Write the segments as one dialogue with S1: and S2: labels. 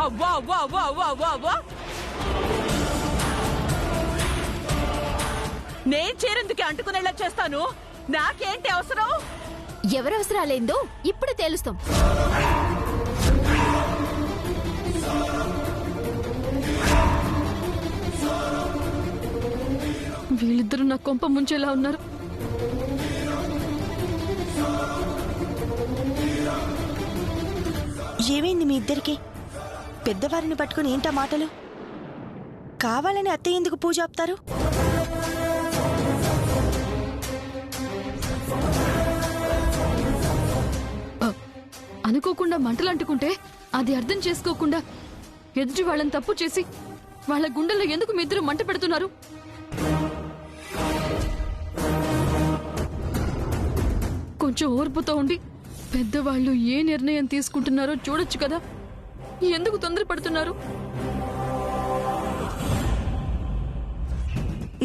S1: అవ్వా అవ్వా అవ్వా అవ్వా అవ్వా అవ్వా నేను చేరేందుకే అంటుకునేలా చేస్తాను. నాకేంటి అవసరం?
S2: ఎవరవసరాలేందో ఇప్పుడు తేలుస్తాం.
S3: వీళ్ళిద్దరూ నా కొంప ముంచేలా ఉన్నారు.
S4: ఏమైంది మీ ఇద్దరికి? పెద్దవారిని పట్టుకుని ఏంటా మాటలు? కావాలని అత్తయ్య ఎందుకు పూజ ఆపుతారు?
S3: అనుకోకుండా మంటలు అంటుకుంటే అది అర్థం చేసుకోకుండా ఎదుటి వాళ్ళని తప్పు చేసి వాళ్ళ గుండెల్లో ఎందుకు మీ ఇద్దరు మంట పెడుతున్నారు? కొంచెం ఓర్పుతో ఉండి పెద్దవాళ్ళు ఏ నిర్ణయం తీసుకుంటున్నారో చూడొచ్చు కదా. ఎందుకు తొందరపడుతున్నారు?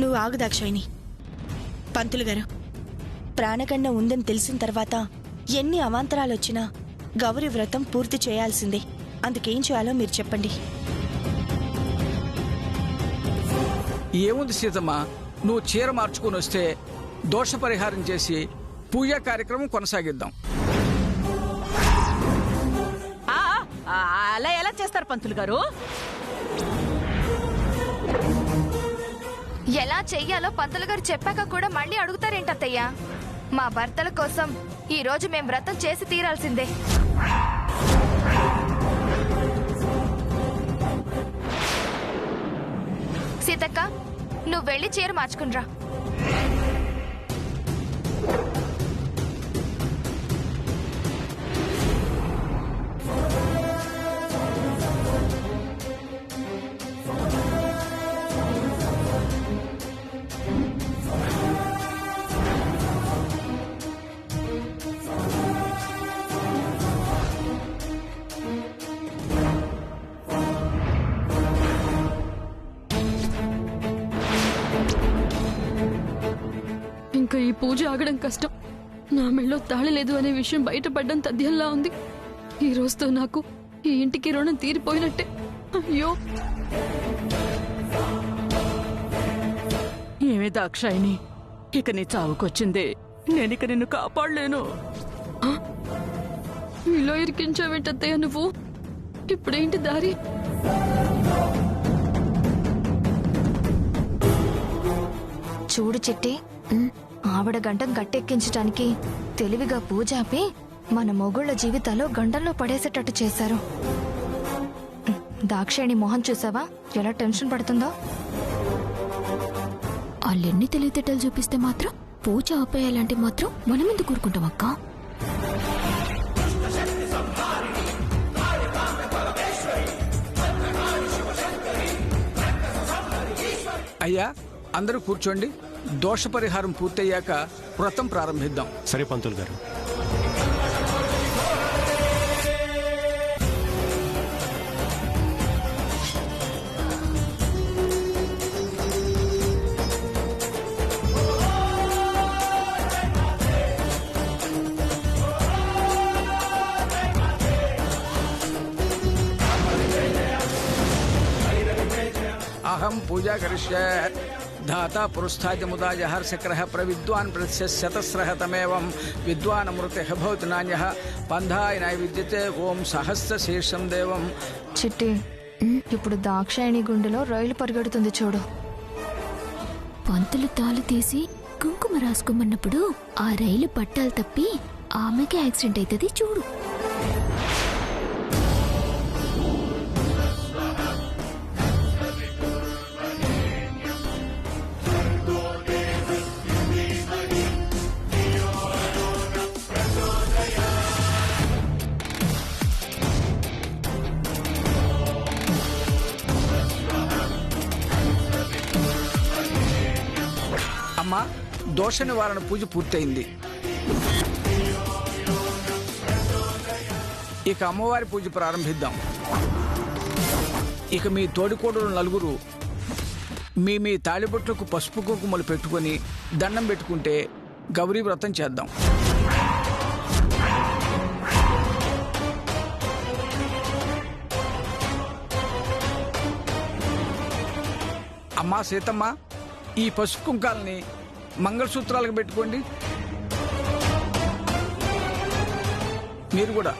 S4: నువ్వు ఆగు దాక్షాయిని. పంతులు గారు, ప్రాణగండం ఉందని తెలిసిన తర్వాత ఎన్ని అవాంతరాలొచ్చినా గౌరీ వ్రతం పూర్తి చేయాల్సిందే. అందుకేం చేయాలో మీరు చెప్పండి.
S5: ఏముంది సీతమ్మ, నువ్వు చీర మార్చుకుని వస్తే దోష పరిహారం చేసి పూజా కార్యక్రమం కొనసాగిద్దాం.
S1: అలా ఎలా చేస్తారు పంతులు గారు?
S2: ఎలా చెయ్యాలో పంతులు గారు చెప్పాక కూడా మళ్ళీ అడుగుతారేంటత్తయ్యా? మా భర్తల కోసం ఈ రోజు మేం వ్రతం చేసి తీరాల్సిందే. సీతక్క, నువ్వు వెళ్ళి చీర మార్చుకునిరా.
S3: ఇంకా ఈ పూజ ఆగడం కష్టం. నా మెళ్ళో తాళి లేదు అనే విషయం బయటపడ్డం తథ్యంలా ఉంది. ఈ రోజుతో నాకు ఈ ఇంటికి రుణం తీరిపోయినట్టే. అయ్యో,
S1: ఏమే దాక్షాయిని, ఇక నీ చావుకొచ్చిందే. నేనిక నిన్ను కాపాడలేను.
S3: మీలో ఇరికించావేంటత్తయ్య నువ్వు? ఇప్పుడేంటి దారి?
S2: చూడు చిట్టి, ఆవిడ గంటం గట్టెక్కించటానికి తెలివిగా పూజ ఆపి మన మొగుళ్ల జీవితాల్లో గంటల్లో పడేసేటట్టు చేశారు. దాక్షాయణి మొహం చూసావా ఎలా టెన్షన్ పడుతుందో?
S6: వాళ్ళెన్ని తెలివితేటలు చూపిస్తే మాత్రం పూజ ఆపేయాలంటే మాత్రం మనం ఎందుకు కూరుకుంటాం అక్క?
S5: అయ్యా, అందరూ కూర్చోండి. దోష పరిహారం పూర్తయ్యాక వ్రతం ప్రారంభిద్దాం.
S7: సరే పంతులు గారు.
S5: అహం పూజా కరిష్యే. धाता पुरुषाज मुदा जहर्षक्रह प्रविद्वान् प्रतिशतस्रह तमेवं विद्वान् अमृतः भवति नान्यः पंधाय नैविद्यते ओम सहस्र शीर्षं देवं.
S2: చిట్టి, ఇప్పుడు దాక్షాయణి గుండెలో రైలు పరిగెడుతుంది చూడు.
S6: పంతులు తాళి తీసి కుంకుమ రాసుకోమన్నప్పుడు ఆ రైలు పట్టాలు తప్పి ఆమెకి యాక్సిడెంట్ అవుతుంది చూడు.
S5: అమ్మా, దోష నివారణ పూజ పూర్తయింది. ఇక అమ్మవారి పూజ ప్రారంభిద్దాం. ఇక మీ తోడికోడలు నలుగురు మీ తాళిబొట్లకు పసుపు కుంకుమలు పెట్టుకొని దండం పెట్టుకుంటే గౌరీ వ్రతం చేద్దాం. అమ్మా సీతమ్మ, ఈ పసుపు కుంకాలని మంగళసూత్రాలకు పెట్టుకోండి. మీరు కూడా.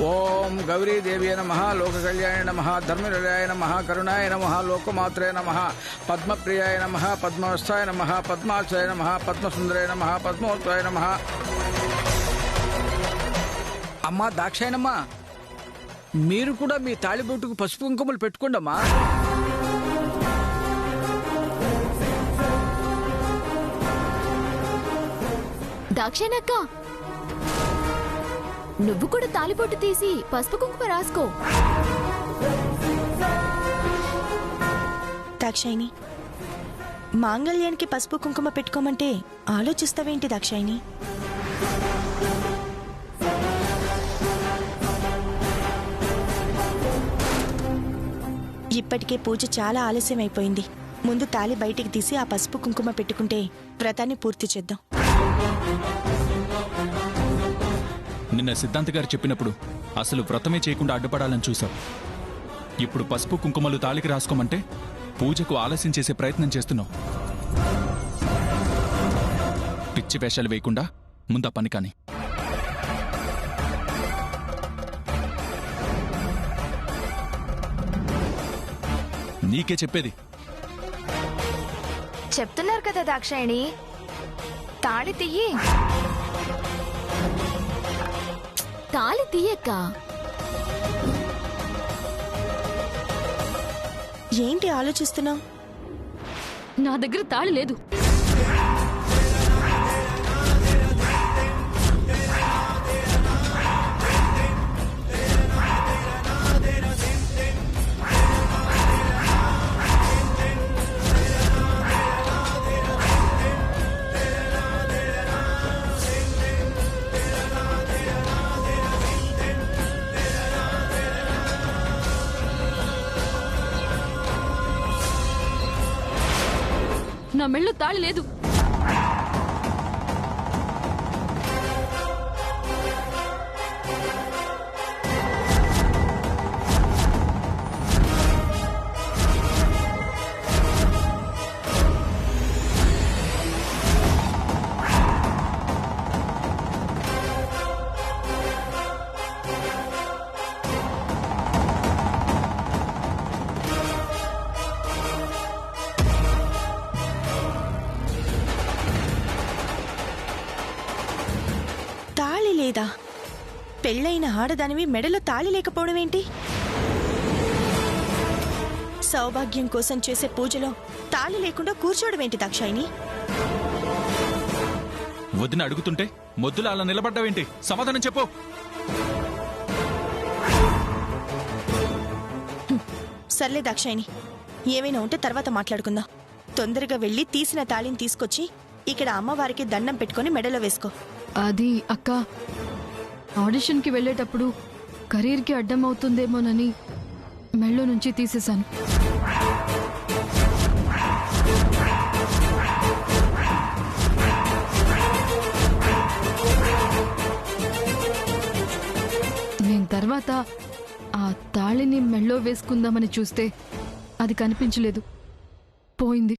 S5: ఓం గౌరీదేవ్యై నమః, లోకకళ్యాణాయ నమః, ధర్మనిలయాయ నమః, కరుణాయ నమః, లోకమాత్రాయ నమః, పద్మప్రియాయ నమః, పద్మవస్థాయ నమః, పద్మాచాయ నమః, పద్మసుందరాయ నమః, పద్మోత్రాయ నమః. అమ్మా దాక్షాయనమ్మా, మీరు కూడా మీ తాళిబొట్టుకు పసుపు కుంకుమలు పెట్టుకోండమ్మా.
S6: దాక్షాయనక్క, నువ్వు కూడా తాలిబొట్టు తీసి పసుపు కుంకుమ రాసుకో.
S4: దాక్షాయిని, మాంగళ్యానికి పసుపు కుంకుమ పెట్టుకోమంటే ఆలోచిస్తావేంటి దాక్షాయిని? ఇప్పటికే పూజ చాలా ఆలస్యం అయిపోయింది. ముందు తాళి బయటికి తీసి ఆ పసుపు కుంకుమ పెట్టుకుంటే వ్రతాన్ని పూర్తి చేద్దాం.
S7: నిన్న సిద్ధాంత్ గారు చెప్పినప్పుడు అసలు వ్రతమే చేయకుండా అడ్డుపడాలని చూశావు. ఇప్పుడు పసుపు కుంకుమలు తాళికి రాసుకోమంటే పూజకు ఆలస్యం చేసే ప్రయత్నం చేస్తున్నావు. పిచ్చి వేషాలు వేయకుండా ముందా పని కాని. నీకే చెప్పేది.
S2: చెప్తున్నారు కదా దాక్షాయణి, తాళి తీయి.
S6: తాళి తీయక్క.
S4: ఏంటి ఆలోచిస్తున్నావు?
S3: నా దగ్గర తాళి లేదు. నా మెళ్ళో తాళి లేదు.
S4: లేదా? పెళ్ళైన ఆడదానివి మెడలో తాళి లేకపోవడం ఏంటి? సౌభాగ్యం కోసం చేసే పూజలో తాళి లేకుండా కూర్చోవడం ఏంటి దాక్షాయిని?
S7: వదిన అడుగుతుంటే మొద్దులు అలా నిలబడ్డావేంటి? సమాధానం చెప్పు.
S4: సర్లే దాక్షాయిని, ఏమైనా ఉంటే తర్వాత మాట్లాడుకుందాం. తొందరగా వెళ్ళి తీసిన తాళిని తీసుకొచ్చి ఇక్కడ అమ్మవారికి దండం పెట్టుకుని మెడలో వేసుకో.
S3: అది అక్క, ఆడిషన్కి వెళ్ళేటప్పుడు కెరీర్కి అడ్డం అవుతుందేమోనని మెళ్ళో నుంచి తీసేశాను. నేను తర్వాత ఆ తాళిని మెళ్ళో వేసుకుందామని చూస్తే అది కనిపించలేదు, పోయింది.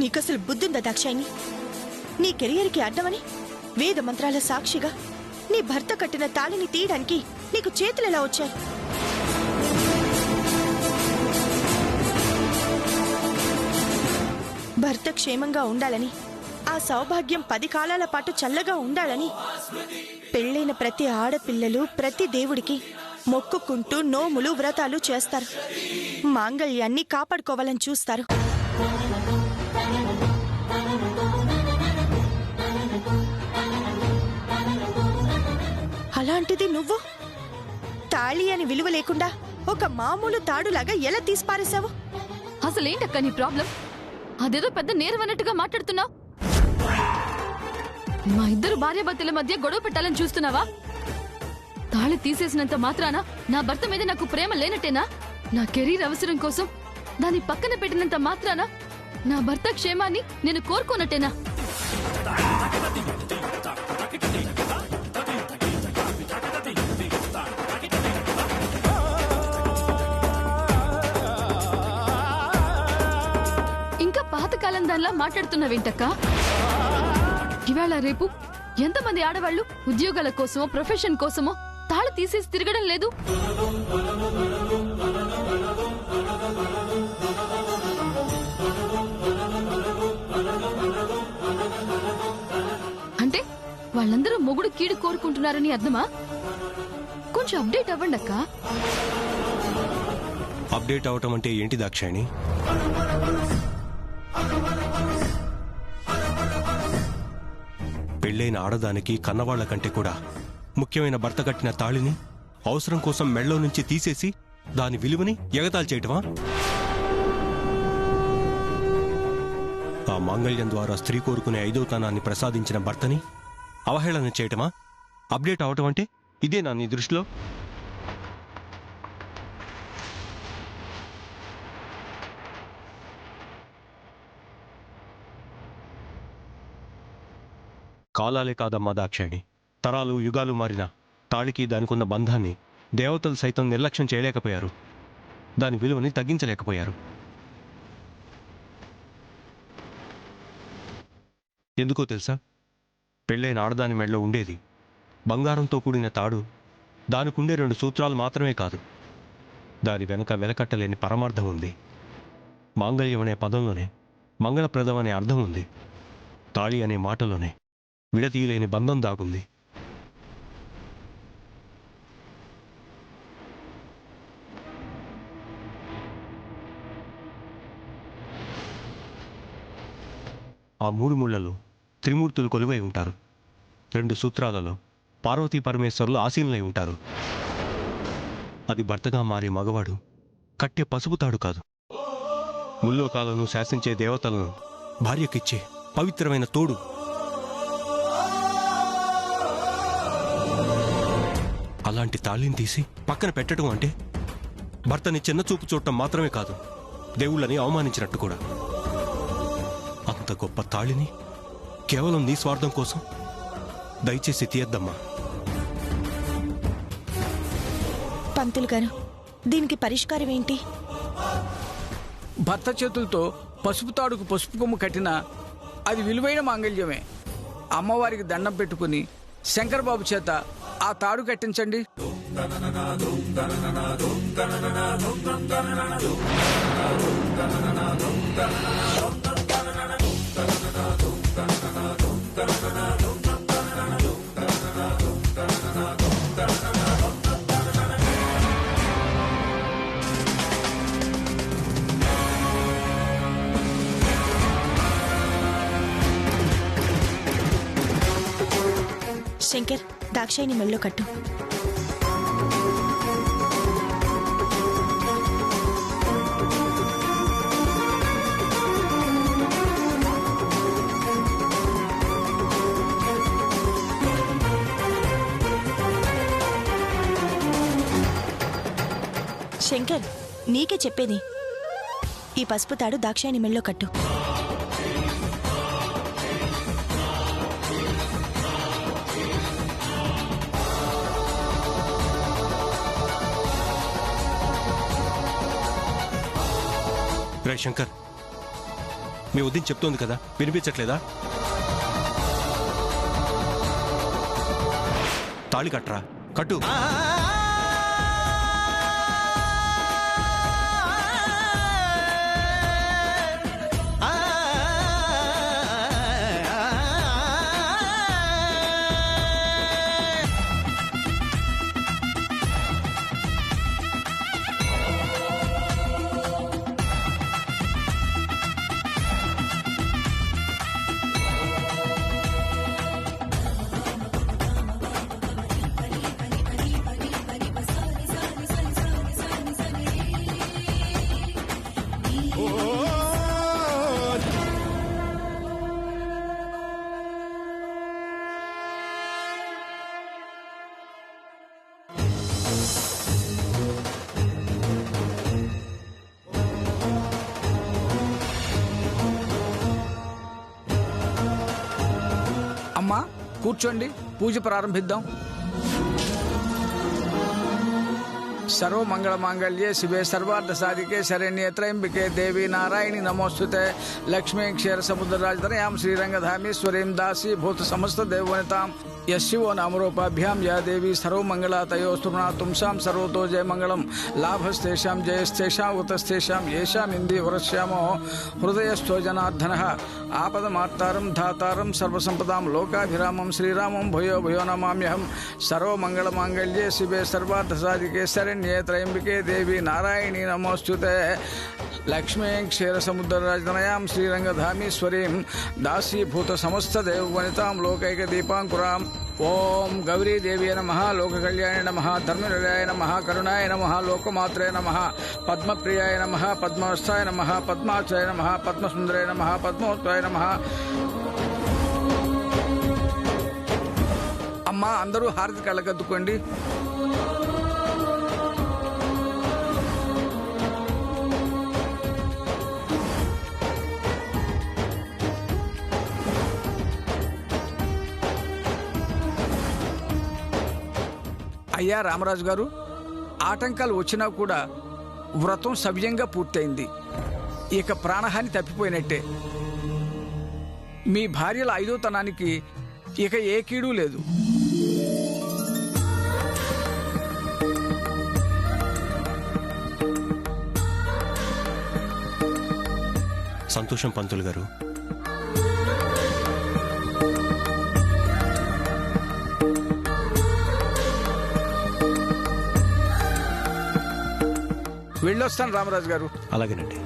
S4: నీకసలు బుద్ధుందా దాక్షాయిని? నీ కెరియర్కి అడ్డమని వేద మంత్రాల సాక్షిగా నీ భర్త కట్టిన తాళిని తీయడానికి నీకు చేతులు ఎలా వచ్చాయి? భర్త క్షేమంగా ఉండాలని, ఆ సౌభాగ్యం 10 కాలాల పాటు చల్లగా ఉండాలని పెళ్ళైన ప్రతి ఆడపిల్లలు ప్రతి దేవుడికి మొక్కుకుంటూ నోములు వ్రతాలు చేస్తారు. మాంగళ్యాన్ని కాపాడుకోవాలని చూస్తారు. అలాంటి అలాంటిది నువ్వు తాళి అని విలువ లేకుండా ఒక మామూలు తాడులాగా ఎలా తీసిపారేశావు?
S3: అసలేంటక్క నీ ప్రాబ్లం? అదేదో పెద్ద నేరం అన్నట్టుగా మాట్లాడుతున్నావు. మా ఇద్దరు భార్యాభర్తల మధ్య గొడవ పెట్టాలని చూస్తున్నావా? తాళి తీసేసినంత మాత్రాన నా భర్త మీద నాకు ప్రేమ లేనట్టేనా? నా కెరీర్ అవసరం కోసం దాన్ని పక్కన పెట్టినంత మాత్రాన నా భర్త క్షేమాన్ని నేను కోరుకోనట్టేనా? ఇంకా పాతకాలం దానిలా మాట్లాడుతున్నావేంటక్క? ఇవాళ రేపు ఎంతమంది ఆడవాళ్లు ఉద్యోగాల కోసమో ప్రొఫెషన్ కోసమో తాళి తీసేసి తిరగడం లేదు? అంటే వాళ్ళందరూ మొగుడు కీడు కోరుకుంటున్నారని అర్థమా? కొంచెం అప్డేట్ అవ్వండి అక్క.
S8: అప్డేట్ అవటం అంటే ఏంటి దాక్షాయణి? పెళ్ళైన ఆడదానికి కన్నవాళ్ల కంటే కూడా ముఖ్యమైన భర్త కట్టిన తాళిని అవసరం కోసం మెళ్ళో నుంచి తీసేసి దాని విలువని ఎగతాళి చేయటమా? ఆ మాంగళ్యం ద్వారా స్త్రీ కోరుకునే ఐదోతనాన్ని ప్రసాదించిన భర్తని అవహేళన చేయటమా? అప్డేట్ అవటం అంటే ఇదేనా నీ దృష్టిలో? కాలాలే కాదమ్మా దాక్షాయణి, తరాలు యుగాలు మారిన తాళికి దానికున్న బంధాన్ని దేవతలు సైతం నిర్లక్ష్యం చేయలేకపోయారు. దాని విలువని తగ్గించలేకపోయారు. ఎందుకో తెలుసా? పెళ్ళైన ఆడదాని మెడలో ఉండేది బంగారంతో కూడిన తాడు, దానికుండే 2 సూత్రాలు మాత్రమే కాదు, దాని వెనక వెలకట్టలేని పరమార్థం ఉంది. మాంగళ్యం అనే పదంలోనే మంగళప్రదం అనే అర్థం ఉంది. తాళి అనే మాటలోనే విడతీయలేని బంధం దాగుంది. ఆ 3 ముళ్లలో త్రిమూర్తులు కొలువై ఉంటారు. 2 సూత్రాలలో పార్వతీ పరమేశ్వరులు ఆసీనులై ఉంటారు. అది భర్తగా మారే మగవాడు కట్టే పసుపుతాడు కాదు, ముల్లోకాలను శాసించే దేవతలను భార్యకిచ్చే పవిత్రమైన తోడు. అలాంటి తాళిని తీసి పక్కన పెట్టడం అంటే భర్తని చిన్న చూపు చూడటం మాత్రమే కాదు, దేవుళ్ళని అవమానించినట్టు కూడా. అంత గొప్ప తాళిని కేవలం నీ స్వార్థం కోసం దయచేసి తీయద్దమ్మా.
S4: పంతులు గారు, దీనికి పరిష్కారం ఏంటి?
S5: భర్త చేతులతో పసుపు తాడుకు పసుపు కొమ్ము కట్టినా అది విలువైన మాంగళ్యమే. అమ్మవారికి దండం పెట్టుకుని శంకరబాబు చేత ఆ తాడు కట్టించండి.
S4: శంకర్, దాక్షాయిని మెళ్ళో కట్టు. శంకర్, నీకే చెప్పేది. ఈ పసుపు తాడు దాక్షాయిని మెళ్ళో కట్టు.
S8: రే శంకర్, మీ వదిన చెప్తోంది కదా, వినిపించట్లేదా? తాళి కట్టరా, కట్టు.
S5: అమ్మా కూర్చోండి, పూజ ప్రారంభిద్దాం. सर्वमंगल मांगल्ये शिवे सर्वार्थ साधिके शरण्ये त्र्यंबके देवी नारायणी नमोस्तुते लक्ष्मी क्षीर समुद्र राजधनयां श्रीरंगधामेश्वरीं दासी भूत समस्त देववनितां यशिवो नामरूपाभ्यां या देवी सर्वमंगलातयो स्तुनातुंसां सर्वतो जय मंगलम लाभस्तेषां जयस्तेषां उतस्तेषां येषां इंदी वरस्यामो हृदयस्थो जनार्दनः आपदमार्तारं धातारं सर्वसंपदां लोकाभिरामं श्रीरामं भूयो भूयो नमाम्यहं. सर्वमंगल मांगल्ये शिवे सर्वार्थ साधिके शरण्ये त्र्यंबके देवी नारायणी नमोस्तुते लक्ष्मी क्षीर समुद्र राजधनयां श्रीरंगधामेश्वरीं दासी भूत समस्त देववनितां लोकैक दीपांकुरां. ओम गौरी देवी नमः, लोक कल्याणे नमः, धर्मनिलयाय नमः, करुणाय नमः, लोकमात्रे नमः, पद्मप्रियाय नमः, पद्मवस्थाय नमः, पद्माक्षय नमः, पद्मसुंदराय नमः, पद्मोत्ताय नमः. अम्मा अंदरू हारति कళ్ళకద్దుకోండి. అయ్యా రామరాజు గారు, ఆటంకాలు వచ్చినా కూడా వ్రతం సవ్యంగా పూర్తయింది. ఇక ప్రాణహాని తప్పిపోయినట్టే. మీ భార్యల ఐదోతనానికి ఇక ఏ కీడు లేదు.
S8: సంతోషం పంతులు గారు.
S5: వెళ్ళొస్తాను రామరాజు గారు.
S8: అలాగేనండి.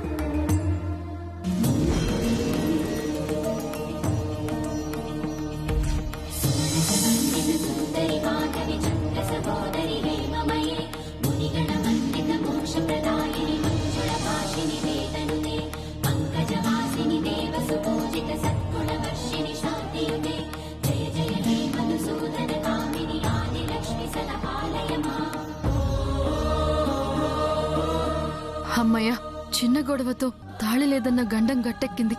S3: అమ్మయ్య, చిన్న గొడవతో తాళి లేదన్న గండం గట్టెక్కింది.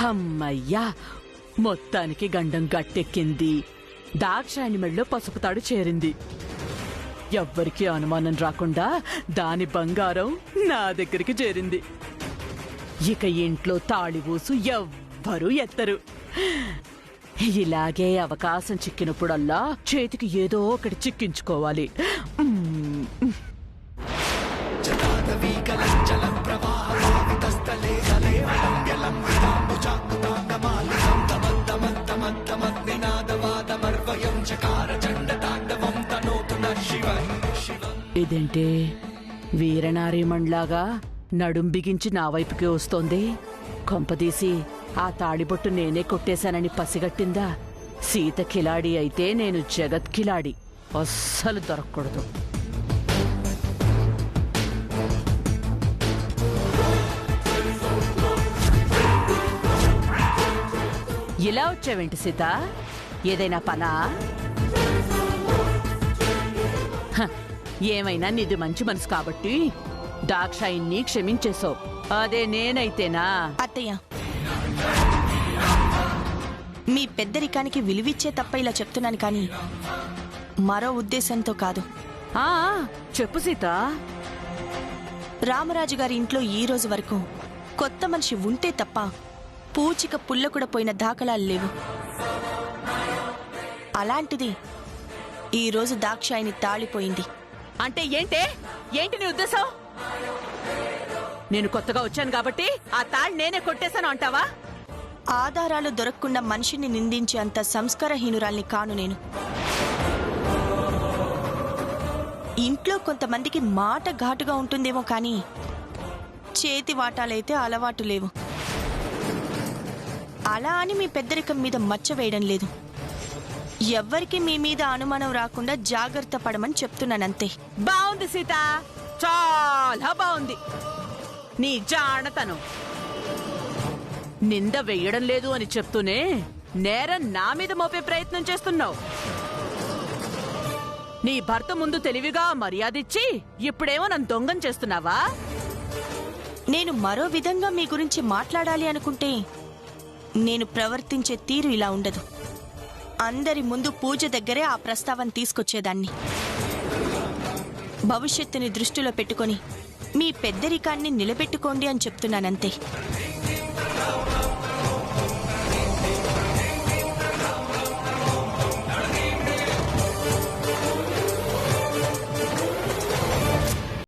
S1: అమ్మయ్యా, మొత్తానికి గండం గట్టెక్కింది. దాక్షాయణి మెళ్ళో పసుపు తాడు చేరింది. ఎవ్వరికీ అనుమానం రాకుండా దాని బంగారం నా దగ్గరికి చేరింది. ఇక ఇంట్లో తాళి ఊసు ఎవ్వరూ ఎత్తరు. ఇలాగే అవకాశం చిక్కినప్పుడల్లా చేతికి ఏదో ఒకటి చిక్కించుకోవాలి. ఇదేంటి వీరనారీమణ్లాగా నడుం బిగించి నా వైపుకే వస్తోంది? కొంపదీసి ఆ తాళిబొట్టు నేనే కొట్టేశానని పసిగట్టిందా? సీత కిలాడి అయితే నేను జగత్ కిలాడి. అస్సలు దొరకకూడదు. ఇలా వచ్చావేంటి సీత? ఏదైనా పనా? ఏమైనా నీది మంచి మనసు కాబట్టి దాక్షాయిని క్షమించేశావు. అదే నేనైతేనా?
S4: అత్తయ్య, మీ పెద్దరికానికి విలువిచ్చే తప్ప ఇలా చెప్తున్నాను కానీ మరో ఉద్దేశంతో కాదు.
S1: చెప్పు సీత.
S4: రామరాజు గారి ఇంట్లో ఈ రోజు వరకు కొత్త మనిషి ఉంటే తప్ప పూచిక పుల్ల కూడా పోయిన దాఖలాలు లేవు. అలాంటిది ఈ రోజు దాక్షాయిని తాళిపోయింది.
S1: అంటే ఏంటి నీ ఉద్దేశం? నేను కొత్తగా వచ్చాను కాబట్టి ఆ తాళి నేనే కొట్టేశాను అంటావా?
S4: ఆధారాలు దొరకకుండా మనిషిని నిందించే అంత సంస్కారహీనురాల్ని కాను నేను. ఇంట్లో కొంతమందికి మాట ఘాటుగా ఉంటుందేమో కానీ చేతి వాటాలైతే అలవాటు లేవు. అలా అని మీ పెద్దరికం మీద మచ్చ వేయడం లేదు. ఎవ్వరికి మీ మీద అనుమానం రాకుండా జాగ్రత్త పడమని చెప్తున్నానంతే.
S1: బాగుంది సీత, చాలా బాగుంది నీ జానతనం. నింద వెయ్యడం లేదు అని చెప్తూనే నేరం నా మీద మోపే ప్రయత్నం చేస్తున్నావు. నీ భర్త ముందు తెలివిగా మర్యాదిచ్చి ఇప్పుడేమో నన్ను దొంగం చేస్తున్నావా?
S4: నేను మరో విధంగా మీ గురించి మాట్లాడాలి అనుకుంటే నేను ప్రవర్తించే తీరు ఇలా ఉండదు. అందరి ముందు పూజ దగ్గరే ఆ ప్రస్తావన తీసుకొచ్చేదాన్ని. భవిష్యత్తుని దృష్టిలో పెట్టుకొని మీ పెద్దరికాన్ని నిలబెట్టుకోండి అని చెప్తున్నానంతే.